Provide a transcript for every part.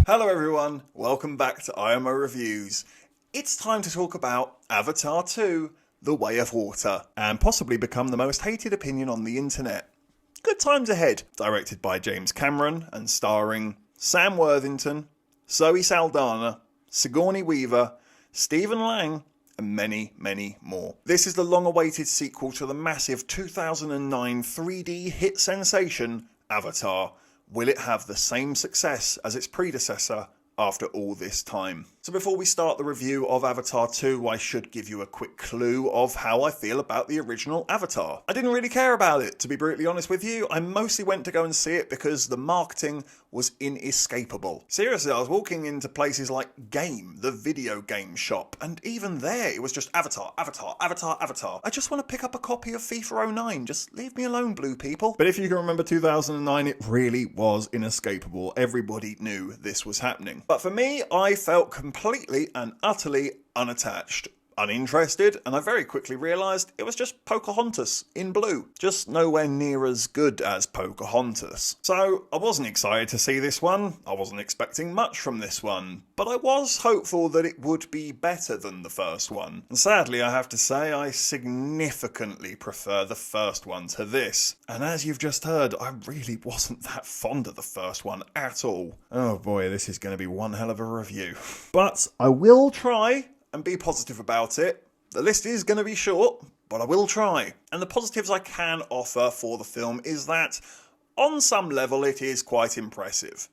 Hello everyone, welcome back to IMO Reviews. It's time to talk about Avatar 2, The Way of Water, and possibly become the most hated opinion on the internet. Good times ahead, directed by James Cameron and starring Sam Worthington, Zoe Saldana, Sigourney Weaver, Stephen Lang, and many, many more. This is the long-awaited sequel to the massive 2009 3D hit sensation, Avatar. Will it have the same success as its predecessor after all this time? So before we start the review of Avatar 2, I should give you a quick clue of how I feel about the original Avatar. I didn't really care about it, to be brutally honest with you. I mostly went to go and see it because the marketing was inescapable. Seriously, I was walking into places like Game, the video game shop, and even there it was just Avatar, Avatar, Avatar, Avatar. I just want to pick up a copy of FIFA 09, just leave me alone, blue people. But if you can remember 2009, it really was inescapable. Everybody knew this was happening. But for me, I felt completely and utterly unattached, uninterested, and I very quickly realised it was just Pocahontas in blue. Just nowhere near as good as Pocahontas. So I wasn't excited to see this one, I wasn't expecting much from this one, but I was hopeful that it would be better than the first one. And sadly, I have to say, I significantly prefer the first one to this. And as you've just heard, I really wasn't that fond of the first one at all. Oh boy, this is going to be one hell of a review. But I will try and be positive about it. The list is going to be short, but I will try. And the positives I can offer for the film is that, on some level, it is quite impressive.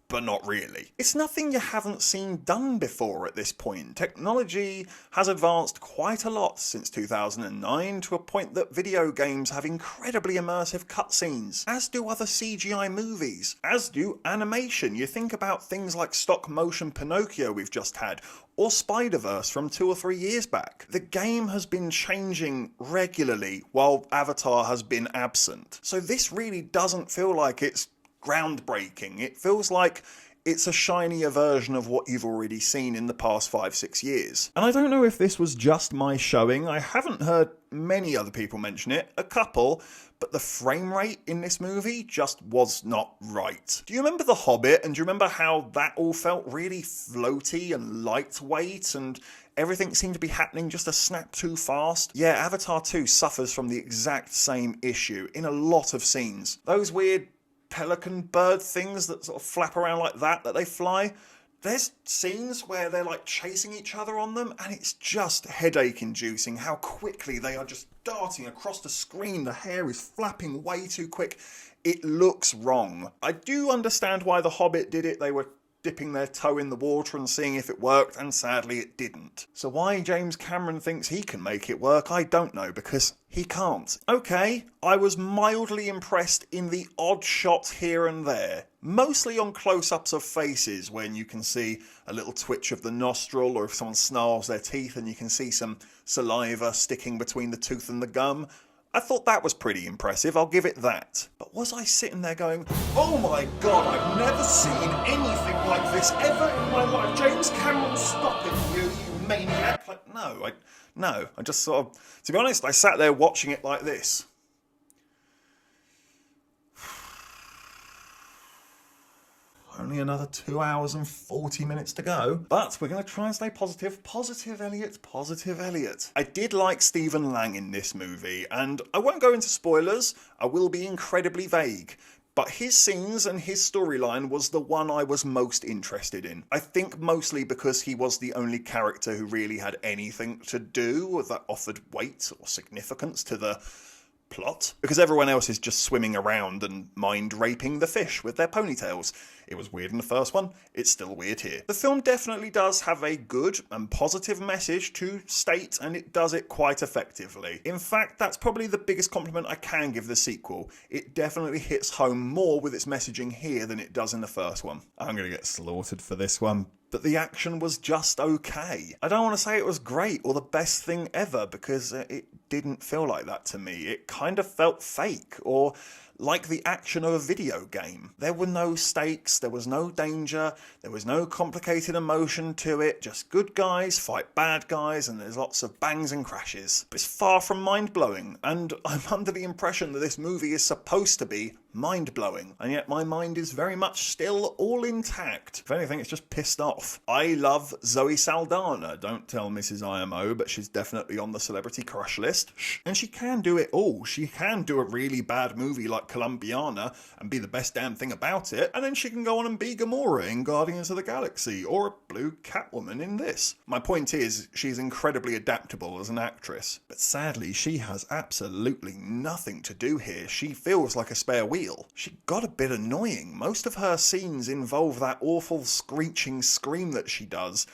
But not really. It's nothing you haven't seen done before at this point. Technology has advanced quite a lot since 2009 to a point that video games have incredibly immersive cutscenes, as do other CGI movies, as do animation. You think about things like stop motion Pinocchio we've just had, or Spider-Verse from 2 or 3 years back. The game has been changing regularly while Avatar has been absent. So this really doesn't feel like it's groundbreaking. It feels like it's a shinier version of what you've already seen in the past 5-6 years. And I don't know if this was just my showing. I haven't heard many other people mention it, a couple, but the frame rate in this movie just was not right. Do you remember The Hobbit, and do you remember how that all felt really floaty and lightweight and everything seemed to be happening just a snap too fast? Yeah, Avatar 2 suffers from the exact same issue in a lot of scenes. Those weird pelican bird things that sort of flap around like that they fly. There's scenes where they're like chasing each other on them, and it's just headache inducing how quickly they are just darting across the screen. The hair is flapping way too quick. It looks wrong. I do understand why The Hobbit did it. They were dipping their toe in the water and seeing if it worked, and sadly it didn't. So why James Cameron thinks he can make it work, I don't know, because he can't. Okay, I was mildly impressed in the odd shots here and there, mostly on close-ups of faces when you can see a little twitch of the nostril, or if someone snarls their teeth and you can see some saliva sticking between the tooth and the gum. I thought that was pretty impressive, I'll give it that. But was I sitting there going, oh my god, I've never seen anything like this ever in my life. James Cameron, stop it, you maniac. Like, no, I just sort of, to be honest, I sat there watching it like this. Only another 2 hours and 40 minutes to go. But we're going to try and stay positive. Positive, Elliot. Positive, Elliot. I did like Stephen Lang in this movie, and I won't go into spoilers. I will be incredibly vague. But his scenes and his storyline was the one I was most interested in. I think mostly because he was the only character who really had anything to do that offered weight or significance to the plot, because everyone else is just swimming around and mind raping the fish with their ponytails. It was weird in the first one, it's still weird here. The film definitely does have a good and positive message to state, and it does it quite effectively. In fact, that's probably the biggest compliment I can give the sequel. It definitely hits home more with its messaging here than it does in the first one. I'm gonna get slaughtered for this one, but the action was just okay. I don't want to say it was great or the best thing ever, because it didn't feel like that to me. It kind of felt fake, or like the action of a video game. There were no stakes, there was no danger, there was no complicated emotion to it, just good guys fight bad guys, and there's lots of bangs and crashes. But it's far from mind-blowing, and I'm under the impression that this movie is supposed to be mind-blowing, and yet my mind is very much still all intact. If anything, it's just pissed off. I love Zoe Saldana. Don't tell Mrs. IMO, but she's definitely on the celebrity crush list. And she can do it all. She can do a really bad movie like Columbiana and be the best damn thing about it, and then she can go on and be Gamora in Guardians of the Galaxy, or a blue Catwoman in this. My point is, she's incredibly adaptable as an actress, but sadly she has absolutely nothing to do here. She feels like a spare wheel. She got a bit annoying. Most of her scenes involve that awful screeching scream that she does,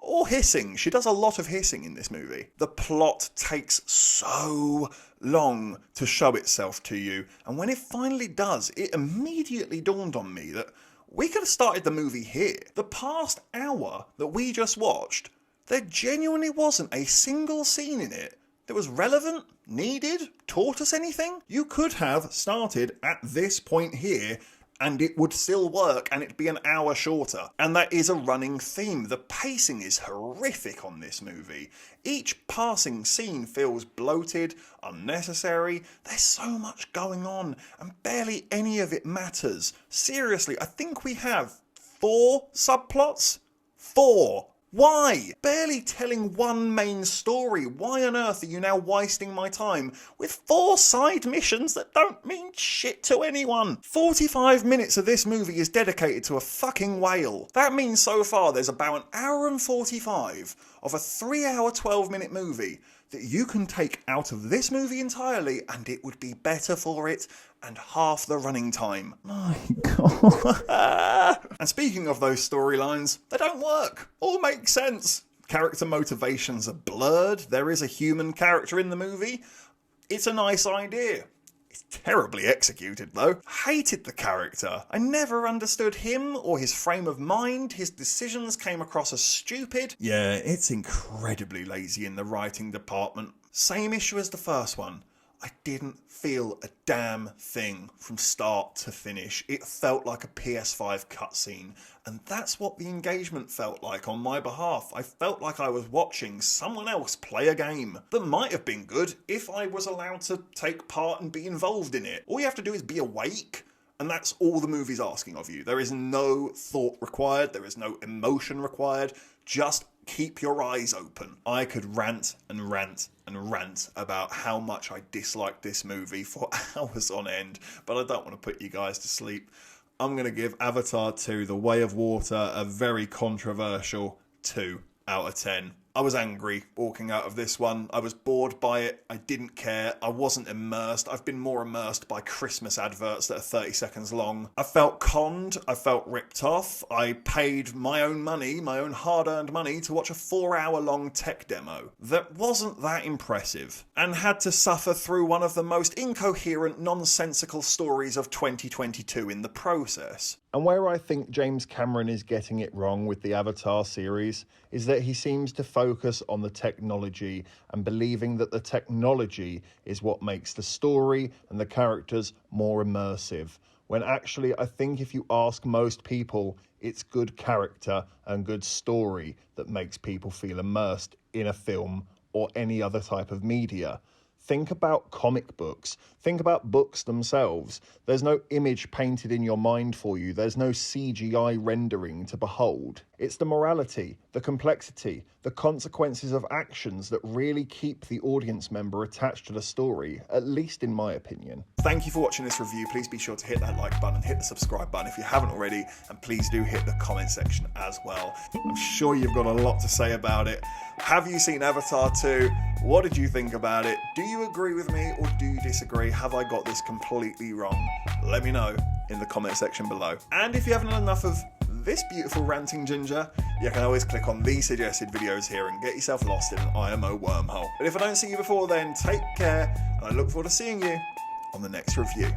or hissing. She does a lot of hissing in this movie. The plot takes so long to show itself to you, and when it finally does, it immediately dawned on me that we could have started the movie here. The past hour that we just watched, there genuinely wasn't a single scene in it that was relevant, needed, taught us anything. You could have started at this point here and it would still work and it'd be an hour shorter. And that is a running theme. The pacing is horrific on this movie. Each passing scene feels bloated, unnecessary. There's so much going on and barely any of it matters. Seriously, I think we have 4 subplots? 4. Why? Barely telling one main story. Why on earth are you now wasting my time with 4 side missions that don't mean shit to anyone? 45 minutes of this movie is dedicated to a fucking whale. That means so far there's about an hour and 45 of a 3-hour 12-minute movie that you can take out of this movie entirely and it would be better for it and half the running time. My God. And speaking of those storylines, they don't work or make sense. Character motivations are blurred. There is a human character in the movie. It's a nice idea. It's terribly executed though. Hated the character. I never understood him or his frame of mind. His decisions came across as stupid. Yeah, it's incredibly lazy in the writing department. Same issue as the first one. I didn't feel a damn thing from start to finish. It felt like a PS5 cutscene, and that's what the engagement felt like on my behalf. I felt like I was watching someone else play a game that might have been good if I was allowed to take part and be involved in it. All you have to do is be awake, and that's all the movie's asking of you. There is no thought required, there is no emotion required, just keep your eyes open. I could rant and rant and rant about how much I disliked this movie for hours on end, but I don't want to put you guys to sleep. I'm going to give Avatar 2: The Way of Water a very controversial 2 out of 10. I was angry walking out of this one. I was bored by it. I didn't care. I wasn't immersed. I've been more immersed by Christmas adverts that are 30 seconds long. I felt conned. I felt ripped off. I paid my own money, my own hard-earned money, to watch a 4-hour-long tech demo that wasn't that impressive and had to suffer through one of the most incoherent, nonsensical stories of 2022 in the process. And where I think James Cameron is getting it wrong with the Avatar series is that he seems to focus on the technology and believing that the technology is what makes the story and the characters more immersive. When actually, I think if you ask most people, it's good character and good story that makes people feel immersed in a film or any other type of media. Think about comic books. Think about books themselves. There's no image painted in your mind for you. There's no CGI rendering to behold. It's the morality, the complexity, the consequences of actions that really keep the audience member attached to the story, at least in my opinion. Thank you for watching this review. Please be sure to hit that like button, hit the subscribe button if you haven't already, and please do hit the comment section as well. I'm sure you've got a lot to say about it. Have you seen Avatar 2? What did you think about it? Do you agree with me or do you disagree? Have I got this completely wrong? Let me know in the comment section below. And if you haven't had enough of this beautiful ranting ginger, you can always click on these suggested videos here and get yourself lost in an IMO wormhole. But if I don't see you before then, take care, and I look forward to seeing you on the next review.